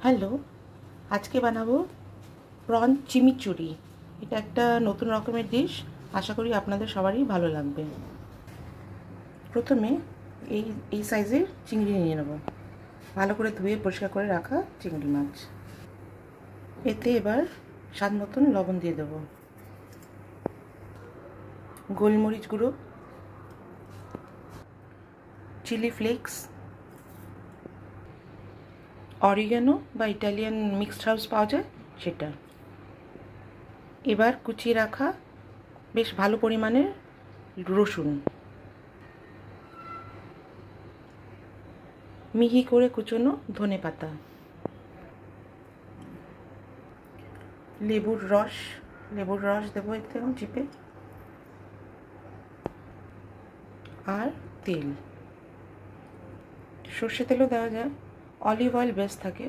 Hello, আজকে বানাবো prawn চিমিচুরি। এটা একটা নতুন রকমের ডিশ। আশা করি আপনাদের সবারই ভালো লাগবে। প্রথমে এই সাইজের চিংড়ি নিয়ে নেব, ভালো করে ধুয়ে পরিষ্কার করে রাখা চিংড়ি মাছ। এতে এবার স্বাদ মতন লবণ দিয়ে দেবো, গোলমরিচ গুঁড়ো, চিলি ফ্লেক্স, অরিগানো বা ইটালিয়ান মিক্সড হার্বস পাওয়া যায় সেটা। এবার কুচিয়ে রাখা বেশ ভালো পরিমাণের রসুন, মিহি করে কুচোনো ধনেপাতা, লেবুর রস দেবো এতে চিপে, আর তেল, সর্ষে তেলও দেওয়া যায়, অলিভ অয়েল বেস্ট থাকে,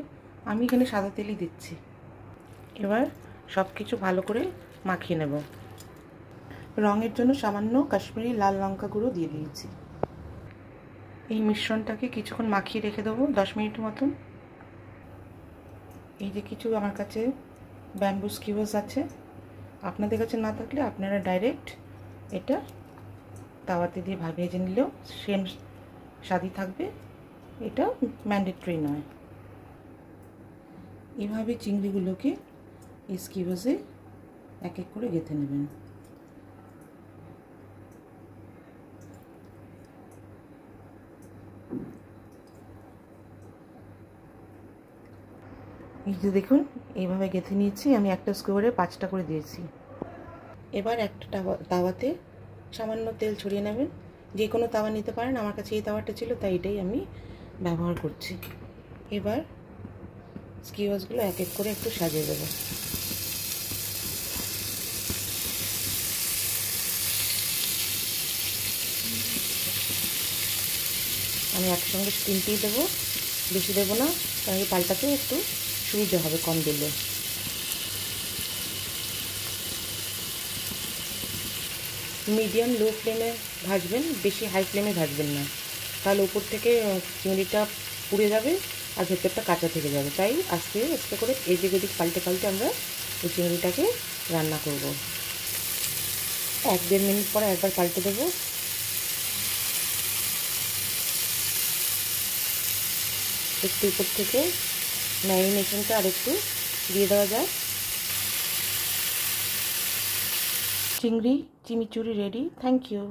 আমি এখানে সাদা তেলই দিচ্ছি। এবার সব কিছু ভালো করে মাখিয়ে নেব। রঙের জন্য সামান্য কাশ্মীরি লাল লঙ্কা গুঁড়ো দিয়ে দিয়েছি। এই মিশ্রণটাকে কিছুক্ষণ মাখিয়ে রেখে দেবো, 10 মিনিট মতন। এই যে কিছু আমার কাছে ব্যাম্বু স্কিউয়ার্স আছে, আপনাদের কাছে না থাকলে আপনারা ডাইরেক্ট এটা তাওয়াতে দিয়ে ভেজে নিলেও সেম স্বাদই থাকবে, এটা ম্যান্ডেটরি নয়। এভাবে চিংড়িগুলোকে এই স্কিউয়ার্সে এক এক করে গেঁথে নেবেন। এই যে দেখুন, এইভাবে গেঁথে নিয়েছি আমি। একটা স্কোয়ারে 5টা করে দিয়েছি। এবার একটা তাওয়াতে সামান্য তেল ছড়িয়ে নেবেন। যে কোনো তাওয়া নিতে পারেন, আমার কাছে এই তাওয়াটা ছিল তাই এটাই আমি ব্যবহার করছি। এবার স্কিউয়ার্সগুলো এক এক করে একটু সাজিয়ে দেবো। আমি একসঙ্গে 3টেই দেবো, বেশি দেবো না, তাহলে পাল্টাতে একটু সুবিধে হবে কম দিলে। মিডিয়াম লো ফ্লেমে ভাজবেন, বেশি হাই ফ্লেমে ভাজবেন না, তাহলে উপর থেকে চিংড়িটা পুড়ে যাবে আর ভেতরটা কাঁচা থেকে যাবে। তাই আস্তে আস্তে করে এদিক ওদিক পাল্টে আমরা এই চিংড়িটাকে রান্না করব। 1-1.5 মিনিট পরে একবার পাল্টে দেবো। একটু উপর থেকে ম্যারিনেশনটা আর একটু দিয়ে দেওয়া যায়। চিংড়ি চিমিচুরি রেডি। Thank you.